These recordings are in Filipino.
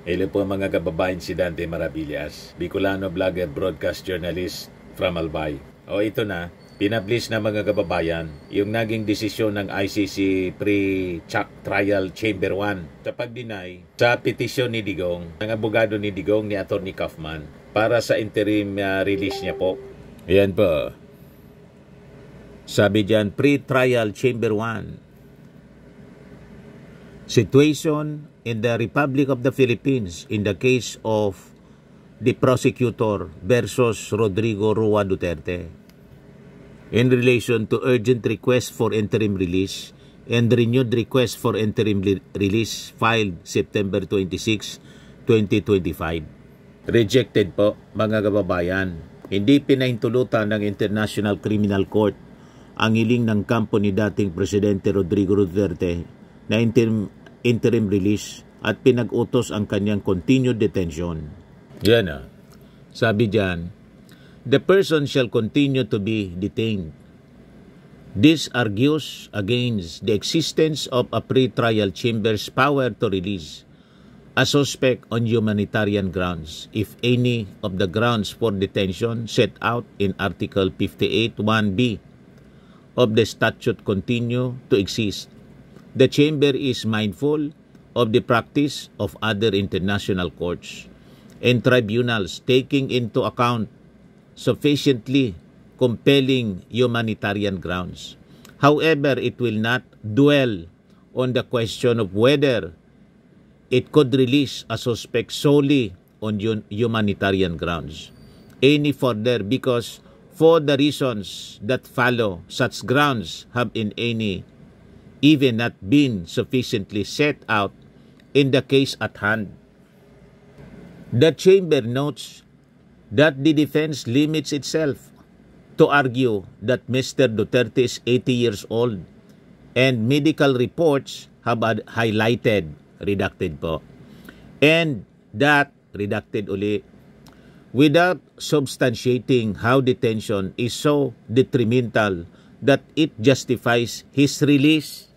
Hello po mga kababayan, si Dante Maravillas, Bicolano vlogger, broadcast journalist from Albay. O ito na, pinablish na mga kababayan yung naging desisyon ng ICC Pre-Trial Chamber 1 sa pag-deny sa petisyon ni Digong, ng abogado ni Digong ni Atty. Kaufman para sa interim release niya po. Ayan po. Sabi dyan, Pre-Trial Chamber 1. Situation in the Republic of the Philippines in the case of the prosecutor versus Rodrigo Roa Duterte in relation to urgent request for interim release and renewed request for interim release filed September 26, 2025. Rejected po mga kababayan. Hindi pinahintulutan ng International Criminal Court ang hiling ng kampo ni dating Presidente Rodrigo Duterte na interim release at pinag-utos ang kanyang continued detention. Yan na. Sabi dyan, the person shall continue to be detained. This argues against the existence of a pre-trial chamber's power to release a suspect on humanitarian grounds if any of the grounds for detention set out in Article 58(1)(b) of the statute continue to exist. The chamber is mindful of the practice of other international courts and tribunals taking into account sufficiently compelling humanitarian grounds. However, it will not dwell on the question of whether it could release a suspect solely on humanitarian grounds any further, because for the reasons that follow, such grounds have even not been sufficiently set out in the case at hand. The chamber notes that the defense limits itself to argue that Mr. Duterte is 80 years old and medical reports have highlighted, redacted po, and that, redacted uli, without substantiating how detention is so detrimental that it justifies his release.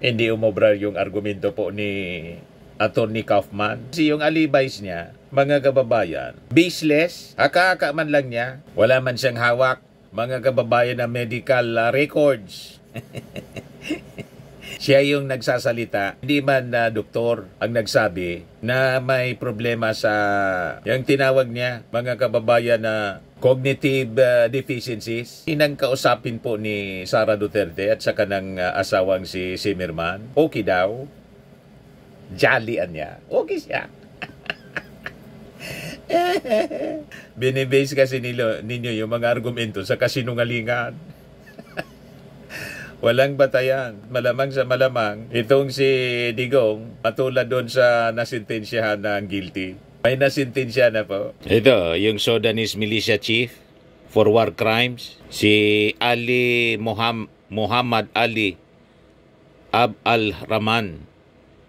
Hindi umobra yung argumento po ni Atty. Kaufman. Kasi yung alibis niya, mga kababayan, baseless, haka-haka man lang niya, wala man siyang hawak, mga kababayan, na medical records. Siya yung nagsasalita, hindi man na doktor ang nagsabi na may problema sa, yung tinawag niya, mga kababayan, na cognitive deficiencies. Inang kausapin po ni Sara Duterte at sa kanang asawang si Zimmerman. Okay daw. Jolly niya. Okay siya. Binibase kasi ninyo yung mga argumento sa kasinungalingan. Walang batayan. Malamang sa malamang, itong si Digong, matulad doon sa nasintensyahan ng guilty. May nasintensya na po. Ito, yung Sudanese militia chief for war crimes, si Ali Muhammad Ali Ab al-Rahman,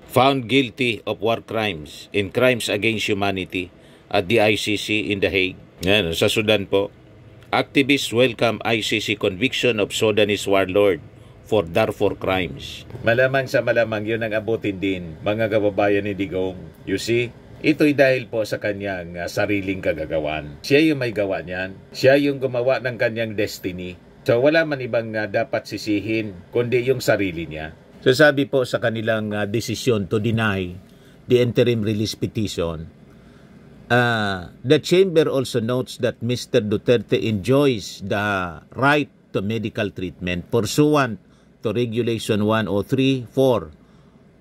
found guilty of war crimes and crimes against humanity at the ICC in The Hague. Yan, sa Sudan po. Activists welcome ICC conviction of Sudanese warlord for Darfur crimes. Malamang sa malamang yun ang abutin din, mga kababayan ni Digong. You see? Ito'y dahil po sa kanyang sariling kagagawan. Siya yung may gawa niyan. Siya yung gumawa ng kanyang destiny. So wala man ibang dapat sisihin, kundi yung sarili niya. So sabi po sa kanilang desisyon to deny the interim release petition, the chamber also notes that Mr. Duterte enjoys the right to medical treatment pursuant to Regulation 103(4)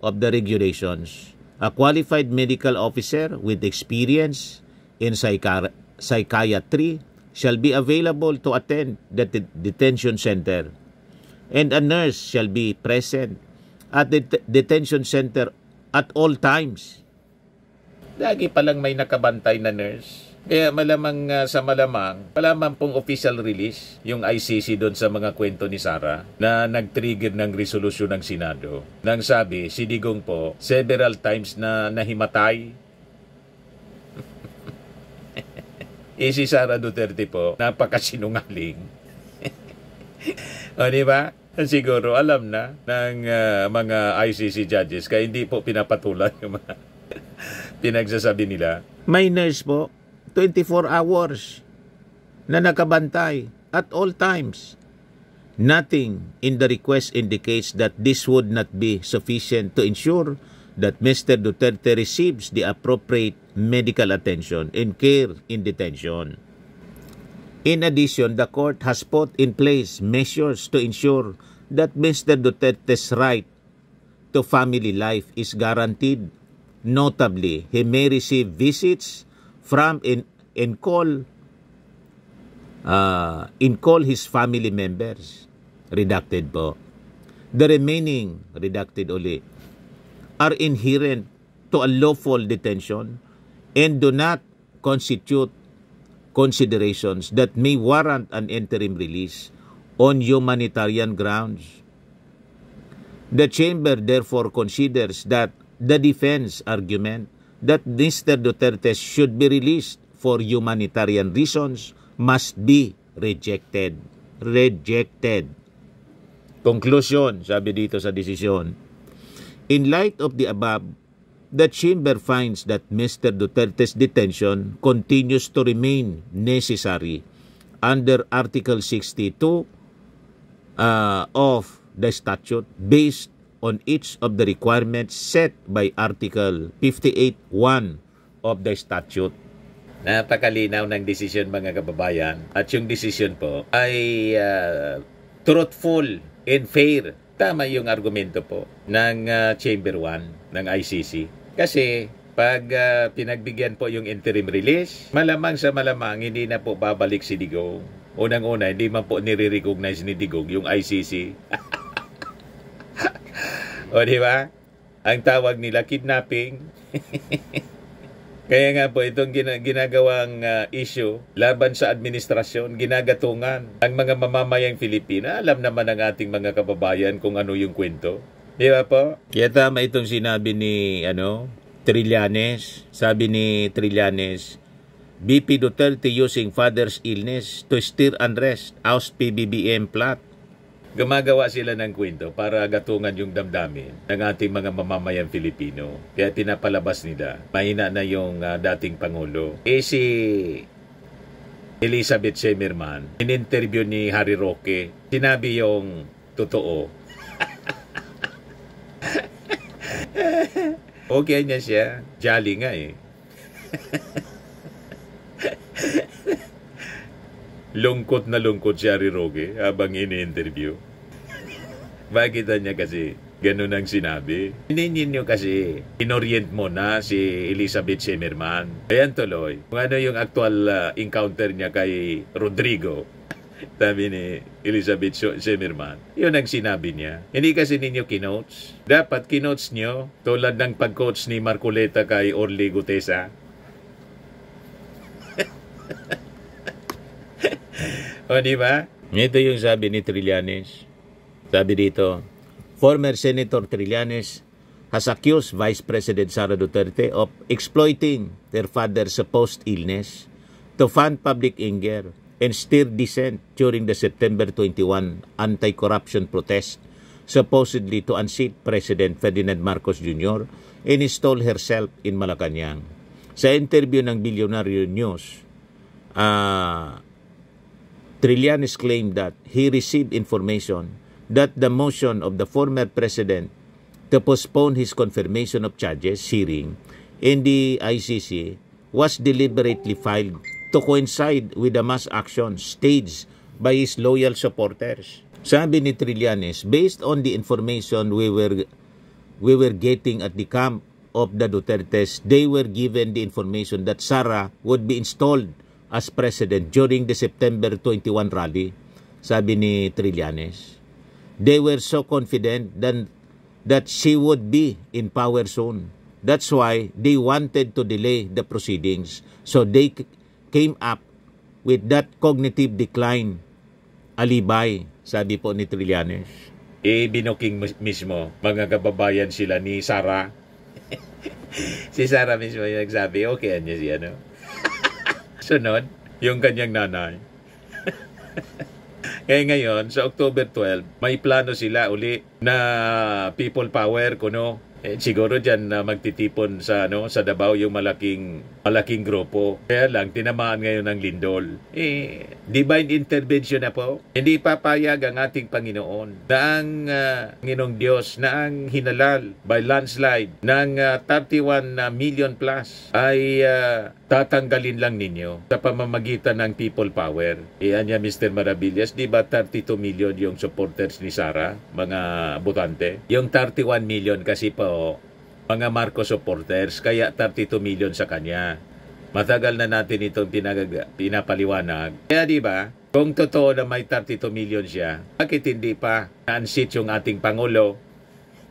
of the regulations. A qualified medical officer with experience in psychiatry shall be available to attend the detention center, and a nurse shall be present at the detention center at all times. Lagi palang may nakabantay na nurse. Kaya malamang sa malamang pong official release yung ICC doon sa mga kwento ni Sara na nag-trigger ng resolusyon ng Senado. Nang sabi, si Digong po, several times na nahimatay. Si Sara Duterte po, napakasinungaling. O diba? Siguro alam na ng mga ICC judges kaya hindi po pinapatulan yung mga Pinagsasabi nila. May nurse po, 24 hours na nakabantay at all times. Nothing in the request indicates that this would not be sufficient to ensure that Mr. Duterte receives the appropriate medical attention and care in detention. In addition, the court has put in place measures to ensure that Mr. Duterte's right to family life is guaranteed. Notably, he may receive visits from and call his family members. Redacted po. The remaining, redacted uli, are inherent to a lawful detention and do not constitute considerations that may warrant an interim release on humanitarian grounds. The Chamber therefore considers that the defense argument that Mr. Duterte should be released for humanitarian reasons must be rejected. Rejected. Conclusion, sabi dito sa desisyon. In light of the above, the Chamber finds that Mr. Duterte's detention continues to remain necessary under Article 62 of the statute based on each of the requirements set by Article 58(1) of the statute. Napakalinaw ng desisyon mga kababayan at yung desisyon po ay truthful and fair. Tama yung argumento po ng Chamber 1 ng ICC. Kasi pag pinagbigyan po yung interim release, malamang sa malamang hindi na po babalik si Digong. Unang-una, hindi man po nire-recognize ni Digong yung ICC. O di ba? Ang tawag nila kidnapping. Kaya nga po itong ginagawang issue laban sa administrasyon, ginagatungan ang mga mamamayang Filipina. Alam naman ng ating mga kababayan kung ano yung kwento. Di ba po? Kaya tama itong sinabi ni Trillanes. Sabi ni Trillanes, BP Duterte using father's illness to stir unrest, oust PBBM plot. Gumagawa sila ng kwento para gatungan yung damdamin ng ating mga mamamayang Filipino. Kaya pinapalabas nila. Mahina na yung dating Pangulo. Si Elizabeth Semerman, in-interview ni Harry Roque, sinabi yung totoo. Okay niya siya. Jolly nga eh. Lungkot na lungkot si Harry Roque habang ini-interview. Bakit niya kasi ganun ang sinabi? Hindi niyo kasi inorient mo na si Elizabeth Semerman. Ayan tuloy. Kung ano yung actual encounter niya kay Rodrigo, sabi ni Elizabeth Semerman, yun ang sinabi niya. Hindi kasi ninyo kinotes. Dapat kinotes nyo tulad ng pag-coach ni Marcoleta kay Orly Gutesa. O di ba? Ito yung sabi ni Trillanes. Sabi dito, former Senator Trillanes has accused Vice President Sara Duterte of exploiting their father's supposed illness to fund public anger and stir dissent during the September 21 anti-corruption protest, supposedly to unseat President Ferdinand Marcos Jr. and install herself in Malacanang. Sa interview ng Billionaire News, Trillanes claimed that he received information that the motion of the former president to postpone his confirmation of charges hearing in the ICC was deliberately filed to coincide with the mass action staged by his loyal supporters. Sabi ni Trillanes, based on the information we were getting at the camp of the Dutertes, they were given the information that Sara would be installed as president during the September 21 rally. Sabi ni Trillanes, they were so confident that she would be in power soon. That's why they wanted to delay the proceedings. So they came up with that cognitive decline alibay, sabi po ni Trillanes. Binuking mismo, mga kababayan sila ni Sara. Si Sara mismo yung nagsabi, okay niya siya, no? Sunod, yung kanyang nanay. Kaya ngayon, sa October 12, may plano sila uli na people power, kuno, Siguro diyan na magtitipon sa sa Davao yung malaking grupo. Kaya lang tinamaan ngayon ng lindol. Divine intervention na po. Hindi papayag ang ating Panginoon na ang Panginoong Diyos na ang hinalal by landslide ng 31 million plus ay tatanggalin lang ninyo sa pamamagitan ng people power. Iyan niya Mr. Maravillas, di ba 32 million yung supporters ni Sara, mga botante? Yung 31 million kasi po mga Marcos supporters, kaya 32 million sa kanya. Matagal na natin itong pinapaliwanag. Kaya di ba, kung totoo na may 32 million siya, bakit hindi pa na-unseat yung ating Pangulo?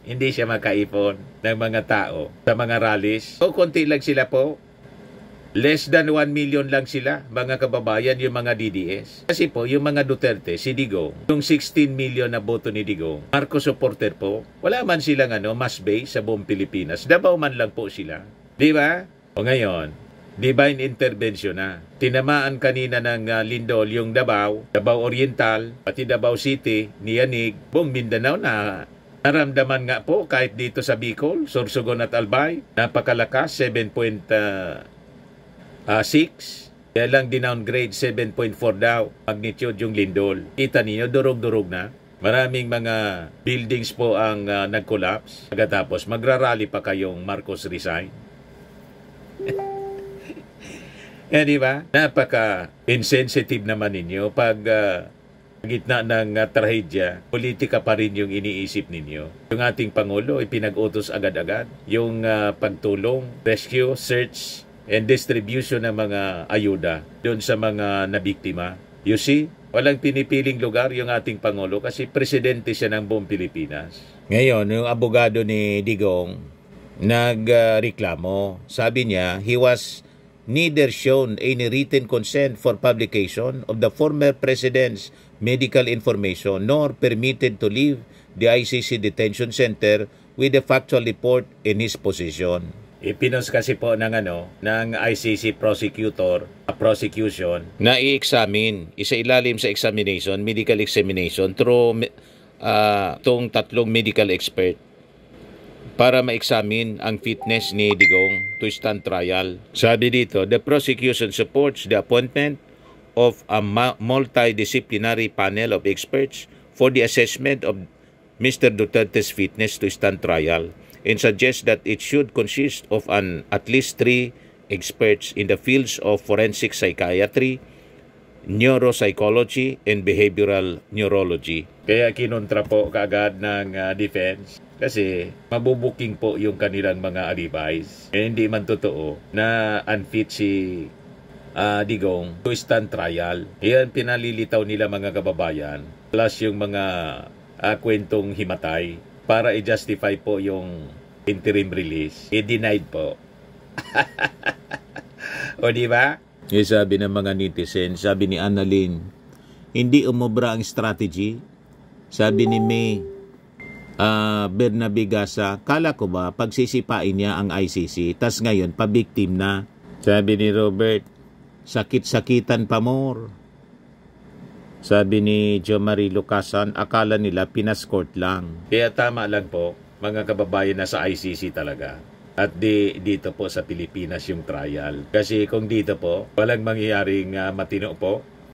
Hindi siya makaipon ng mga tao sa mga rallies. O konti lang sila po. Less than 1 million lang sila, mga kababayan, yung mga DDS. Kasi po, yung mga Duterte, si Digong, yung 16 million na boto ni Digong, Marcos supporter po, wala man silang mass base sa buong Pilipinas. Davao man lang po sila. Di ba? O ngayon, divine intervention na. Tinamaan kanina ng lindol yung Davao Oriental, pati Davao City, Nianig, buong Mindanao na naramdaman nga po kahit dito sa Bicol, Sorsogon at Albay, napakalakas, 7.6. Kaya lang dinowngrade 7.4 daw magnitude yung lindol. Kita niyo, durog-durog na. Maraming mga buildings po ang nag-collapse. Pagkatapos, magrarally pa kayong Marcos resign. Yan, di ba? Napaka-insensitive naman ninyo pag gitna ng trahedya, politika pa rin yung iniisip ninyo. Yung ating Pangulo, ipinag-utos agad-agad. Yung pagtulong, rescue, search, and distribution ng mga ayuda doon sa mga nabiktima. You see, walang pinipiling lugar yung ating Pangulo kasi presidente siya ng buong Pilipinas. Ngayon, yung abogado ni Digong nagreklamo. Sabi niya, he was neither shown any written consent for publication of the former president's medical information nor permitted to leave the ICC detention center with a factual report in his possession. Ipinos kasi po ng ICC prosecution na i-examine, isa-ilalim sa examination, medical examination through itong tatlong medical expert para ma-examine ang fitness ni Digong to stand trial. Sabi dito, the prosecution supports the appointment of a multidisciplinary panel of experts for the assessment of Mr. Duterte's fitness to stand trial and suggests that it should consist of at least 3 experts in the fields of forensic psychiatry, neuropsychology, and behavioral neurology. Kaya kinontra po kaagad ng defense kasi mabubuking po yung kanilang mga alibis. Hindi man totoo na unfit si Digong to stand trial. Yan pinalilitaw nila mga kababayan plus yung mga kwentong himatay para i-justify po yung interim release. I-denied po. O di ba? Sabi ng mga netizen, sabi ni Annalyn, hindi umobra ang strategy. Sabi ni May Bernabe Gasa, kala ko ba pagsisipain niya ang ICC, tas ngayon pabiktim na. Sabi ni Robert, sakit-sakitan pa more. Sabi ni Jo Marie Lucasan, akala nila pinaskort lang. Kaya tama lang po, mga kababayan na sa ICC talaga. At dito po sa Pilipinas yung trial. Kasi kung dito po, walang mangyayaring matino po.